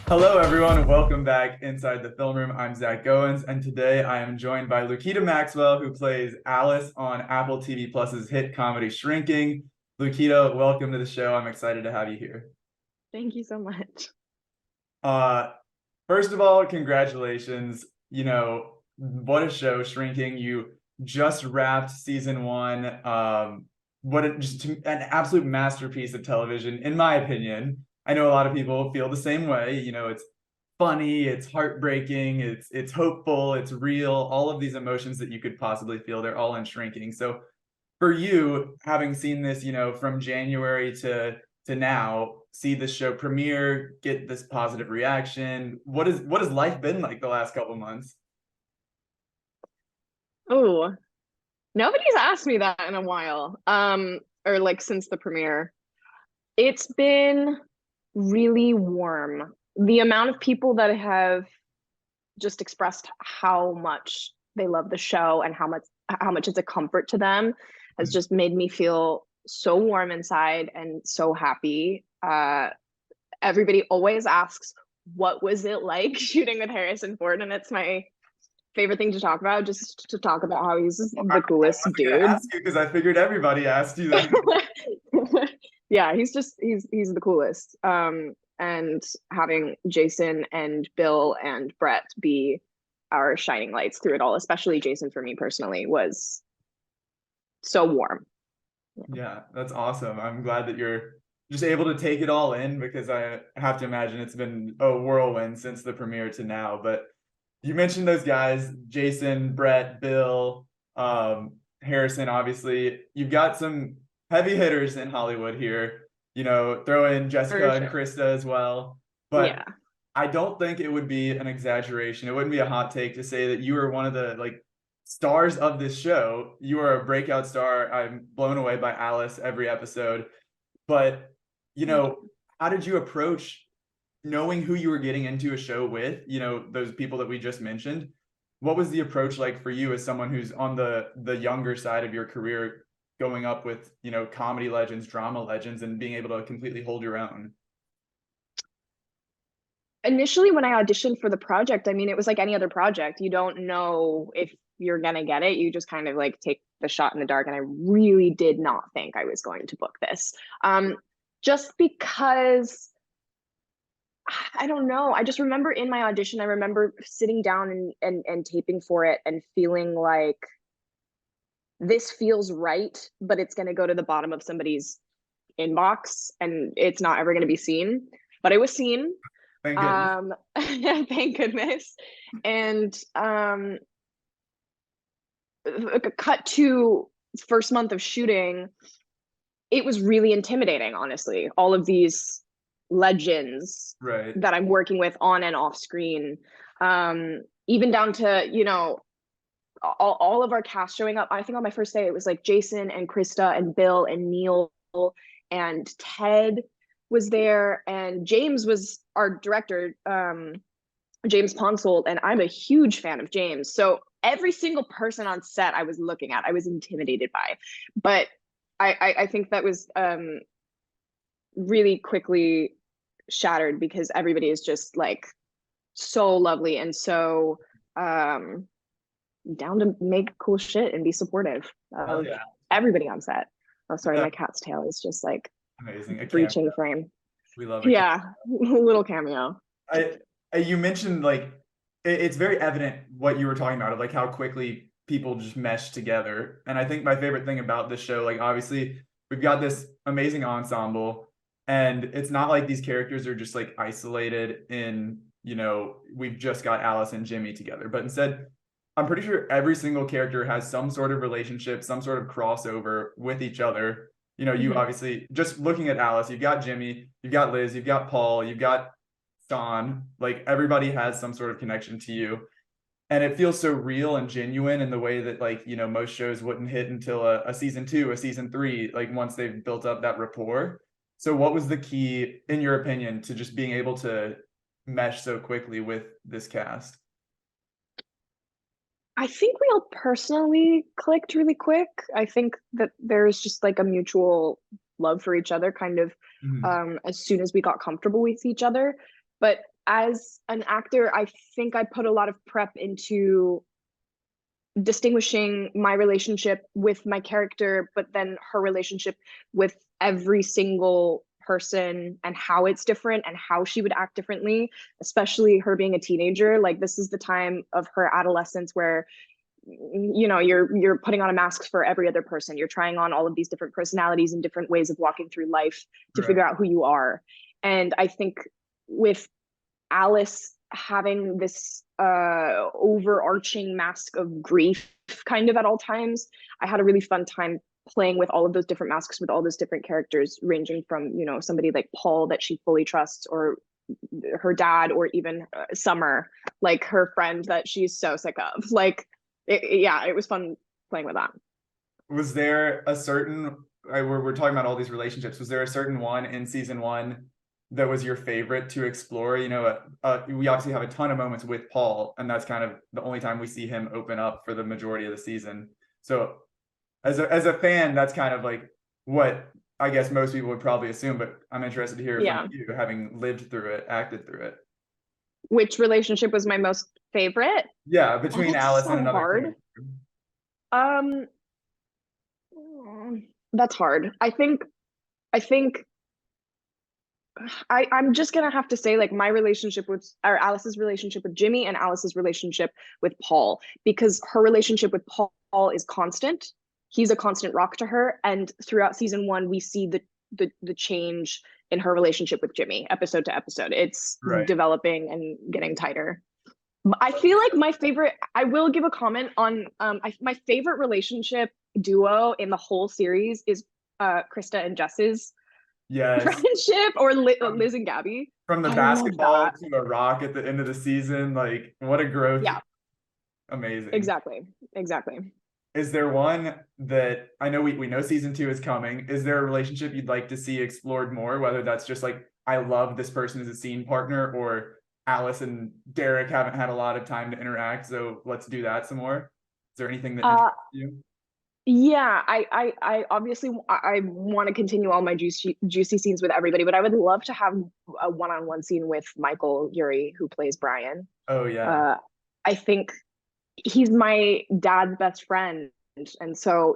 Hello, everyone. Welcome back inside the film room. I'm Zach Goins, and today I am joined by Lukita Maxwell, who plays Alice on Apple TV Plus's hit comedy Shrinking. Lukita, welcome to the show. I'm excited to have you here. Thank you so much. Uh, First of all, congratulations. What a show, Shrinking. You just wrapped season one. Just an absolute masterpiece of television, in my opinion. I know a lot of people feel the same way. It's funny, it's heartbreaking, it's hopeful, it's real. All of these emotions that you could possibly feel, they're all in Shrinking. So for you, having seen this, from January to now, see this show premiere, get this positive reaction. What has life been like the last couple months? Oh, nobody's asked me that in a while. Or like since the premiere. It's been really warm. The amount of people that have just expressed how much they love the show and how much it's a comfort to them has just made me feel so warm inside and so happy. Everybody always asks, what was it like shooting with Harrison Ford? And it's my favorite thing to talk about, just to talk about how he's I the coolest wasn't gonna dude. ask you because I figured everybody asked you that. Yeah, he's the coolest. And having Jason and Bill and Brett be our shining lights through it all, especially Jason for me personally, was so warm. Yeah, that's awesome. I'm glad that you're just able to take it all in because I have to imagine it's been a whirlwind since the premiere to now. But you mentioned those guys, Jason, Brett, Bill, Harrison, obviously. You've got some heavy hitters in Hollywood here. Throw in For Jessica and sure. Krista as well. But Yeah. I don't think it would be an exaggeration. It wouldn't be a hot take to say that you were one of the stars of this show. You are a breakout star. I'm blown away by Alice every episode. But, you Thank know, you. how did you approach knowing who you were getting into a show with, those people that we just mentioned? What was the approach like for you as someone who's on the younger side of your career, going up with, comedy legends, drama legends, and being able to completely hold your own? Initially, when I auditioned for the project, I mean, it was like any other project. You don't know if you're gonna get it. You just kind of like take the shot in the dark. And I really did not think I was going to book this. Just because I don't know. I just remember in my audition, I remember sitting down and taping for it and feeling like this feels right, but it's going to go to the bottom of somebody's inbox and it's not ever going to be seen. But it was seen. Thank goodness. Thank goodness. And cut to first month of shooting, it was really intimidating, honestly. All of these legends Right. that I'm working with on and off screen, even down to, all of our cast showing up. I think on my first day, it was like Jason and Krista and Bill and Neil and Ted was there. And James was our director, James Ponsold. And I'm a huge fan of James. So every single person on set I was looking at, I was intimidated by. But I think that was really quickly shattered because everybody is just like so lovely and so down to make cool shit and be supportive Hell of yeah. everybody on set. Oh, sorry, Yeah. my cat's tail is just like Amazing. A cameo. breaching frame. We love a cameo. Yeah, little cameo. You mentioned it's very evident what you were talking about of like how quickly people just mesh together. And I think my favorite thing about this show, like obviously we've got this amazing ensemble, and it's not like these characters are just like isolated in, we've just got Alice and Jimmy together, but instead I'm pretty sure every single character has some sort of relationship, some sort of crossover with each other. You Mhm. obviously, just looking at Alice, you've got Jimmy, you've got Liz, you've got Paul, you've got Sean. Like everybody has some sort of connection to you. And it feels so real and genuine in the way that most shows wouldn't hit until a season two, a season three, like once they've built up that rapport. So what was the key, in your opinion, to just being able to mesh so quickly with this cast? I think we all personally clicked really quick. I think that there's just like a mutual love for each other kind of Mhm. as soon as we got comfortable with each other. But as an actor, I think I put a lot of prep into distinguishing my relationship with my character, but then her relationship with every single person and how it's different and how she would act differently, especially her being a teenager. Like this is the time of her adolescence where you're putting on a mask for every other person. You're trying on all of these different personalities and different ways of walking through life to Right. figure out who you are. And I think with Alice having this overarching mask of grief kind of at all times, I had a really fun time playing with all of those different masks with all those different characters, ranging from, somebody like Paul that she fully trusts, or her dad, or even Summer, like her friend that she's so sick of. Like, yeah, it was fun playing with that. Was there a certain, we're talking about all these relationships, was there a certain one in season one that was your favorite to explore? We obviously have a ton of moments with Paul, and that's kind of the only time we see him open up for the majority of the season. So as a fan, that's kind of like what I guess most people would probably assume, but I'm interested to hear Yeah. from you, having lived through it, acted through it. Which relationship was my most favorite? Yeah, Oh, between that's Alice and so another hard. character. Um, that's hard. I think I'm just gonna have to say like my relationship with, or Alice's relationship with Jimmy and Alice's relationship with Paul, because her relationship with Paul is constant. He's a constant rock to her, and throughout season one, we see the change in her relationship with Jimmy, episode to episode. It's Right. developing and getting tighter. I feel like my favorite, I will give a comment on my favorite relationship duo in the whole series is Krista and Jess's Yes. friendship, or From, Liz and Gabby. from the I love basketball that. to a rock at the end of the season, like what a growth. Yeah, Amazing. exactly. Exactly. Is there one that I know we know season two is coming? Is there a relationship you'd like to see explored more? Whether that's just like, I love this person as a scene partner, or Alice and Derek haven't had a lot of time to interact, so let's do that some more. Is there anything that Uh interests you? yeah, I obviously I want to continue all my juicy scenes with everybody, but I would love to have a one-on-one scene with Michael Yuri, who plays Brian. Oh yeah. Uh I think he's my dad's best friend, and so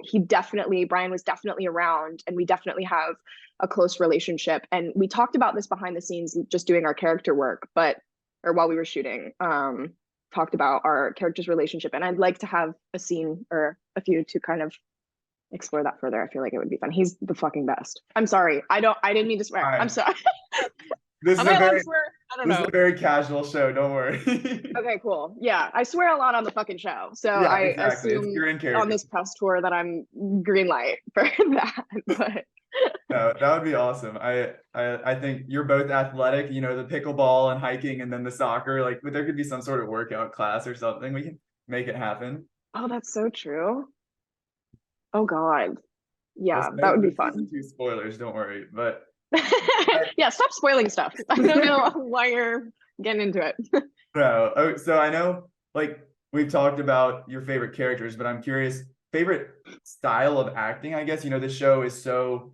Brian was definitely around, and we definitely have a close relationship. And we talked about this behind the scenes just doing our character work, but or while we were shooting, talked about our characters relationship, and I'd like to have a scene or a few to kind of explore that further. I feel like it would be fun. He's the fucking best. I'm sorry, I didn't mean to swear. I'm Hi. sorry. This is Am a I allowed to very swear? I don't this is a know. very casual show. Don't worry. Okay, cool. Yeah, I swear a lot on the fucking show. So Yeah, I exactly. assume You're in on character. this press tour that I'm green light for that. But No, that would be awesome. I think you're both athletic, the pickleball and hiking and then the soccer. Like, but there could be some sort of workout class or something. We can make it happen. oh, that's so true. Oh God. This, Yeah, that no, would no be season fun. two spoilers, don't worry. But I, Yeah, stop spoiling stuff. I don't know why you're getting into it. no. Oh, so I know, like, we've talked about your favorite characters, but I'm curious, favorite style of acting, I guess. This show is so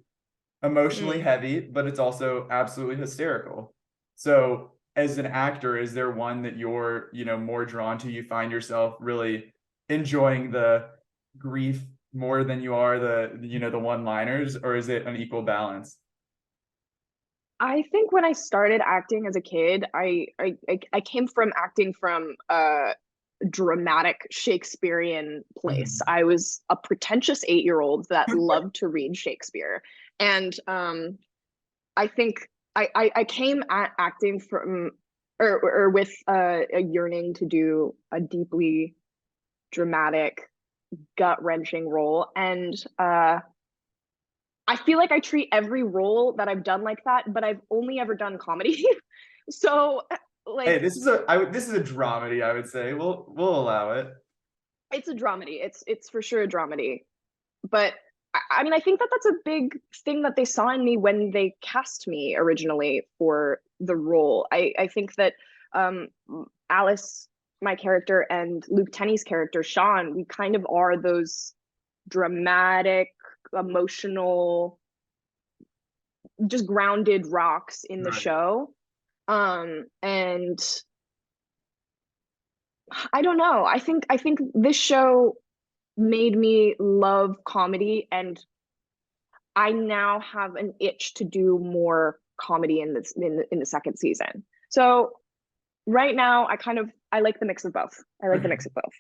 emotionally Mm. heavy, but it's also absolutely hysterical. So, as an actor, is there one that you're, more drawn to? You find yourself really enjoying the grief more than you are the one-liners, or is it an equal balance? I think when I started acting as a kid, I came from acting from a dramatic Shakespearean place. Mhm. I was a pretentious 8-year-old that loved to read Shakespeare. And I think I came at acting from or with a yearning to do a deeply dramatic, gut-wrenching role. And I feel like I treat every role that I've done like that, but I've only ever done comedy. So Hey, like this is a dramedy, I would say. We'll allow it. it's a dramedy. It's for sure a dramedy. But I mean, I think that that's a big thing that they saw in me when they cast me originally for the role. I think that um, Alice, my character, and Luke Tenney's character, Sean, we kind of are those dramatic, emotional, just grounded rocks in the Right. show. And I don't know. I think this show made me love comedy, and I now have an itch to do more comedy in this in the second season. So right now I like the mix of both. I like the mix of both.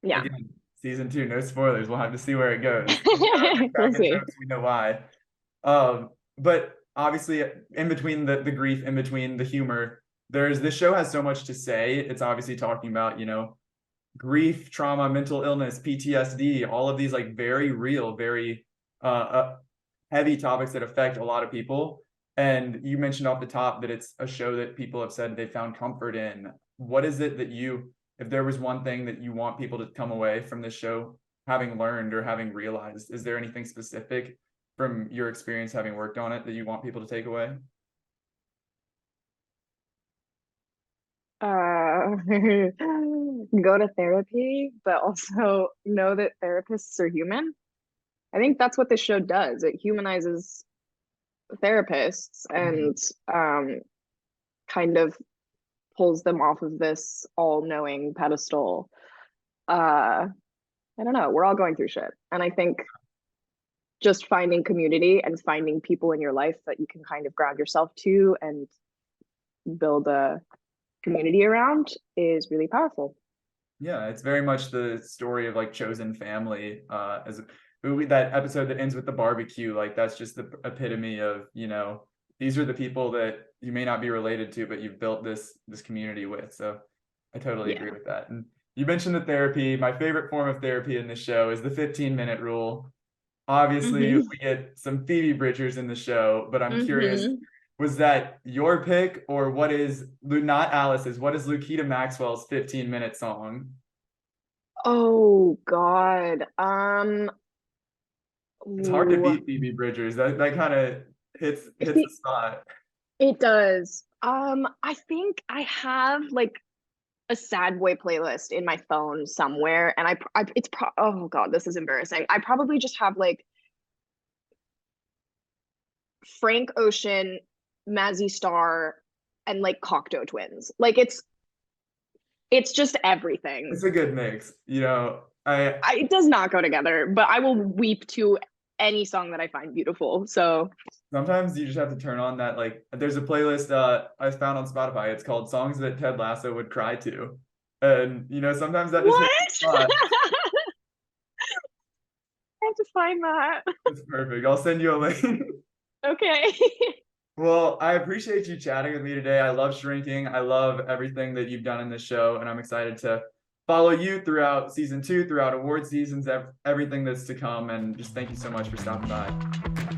Yeah. Again, season 2, no spoilers. We'll have to see where it goes. We'll Cracking see. jokes, we know why. But obviously, in between the grief, in between the humor, this show has so much to say. It's obviously talking about, grief, trauma, mental illness, PTSD, all of these like very real, very heavy topics that affect a lot of people. And you mentioned off the top that it's a show that people have said they found comfort in. What is it that if there was one thing that you want people to come away from this show having learned or having realized, is there anything specific from your experience having worked on it that you want people to take away? Go to therapy, but also know that therapists are human. I think that's what this show does. It humanizes therapists and kind of pulls them off of this all-knowing pedestal. I don't know. We're all going through shit. And I think just finding community and finding people in your life that you can kind of ground yourself to and build a community around is really powerful. Yeah, it's very much the story of like chosen family. As that episode that ends with the barbecue, like that's just the epitome of, these are the people that you may not be related to, but you've built this community with. So I totally agree with that. And you mentioned the therapy. My favorite form of therapy in this show is the 15-minute rule. Obviously, we get some Phoebe Bridgers in the show, but I'm curious, was that your pick, or what is not Alice's? What is Lukita Maxwell's 15-minute song? Oh God. It's hard to beat Phoebe Bridgers. That kind of hits the spot. It does. I think I have like a sad boy playlist in my phone somewhere, and oh God, this is embarrassing. I probably just have like Frank Ocean, Mazzy Star, and like Cocteau Twins. Like it's just everything. It's a good mix. It does not go together, but I will weep to any song that I find beautiful. So sometimes you just have to turn on that. Like, there's a playlist I found on Spotify. It's called "Songs That Ted Lasso Would Cry To," and sometimes that just hits the spot. I have to find that. That's perfect. I'll send you a link. Okay. Well, I appreciate you chatting with me today. I love Shrinking. I love everything that you've done in this show, and I'm excited to follow you throughout season 2, throughout award seasons, everything that's to come. And just thank you so much for stopping by.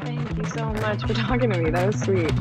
Thank you so much for talking to me. That was sweet.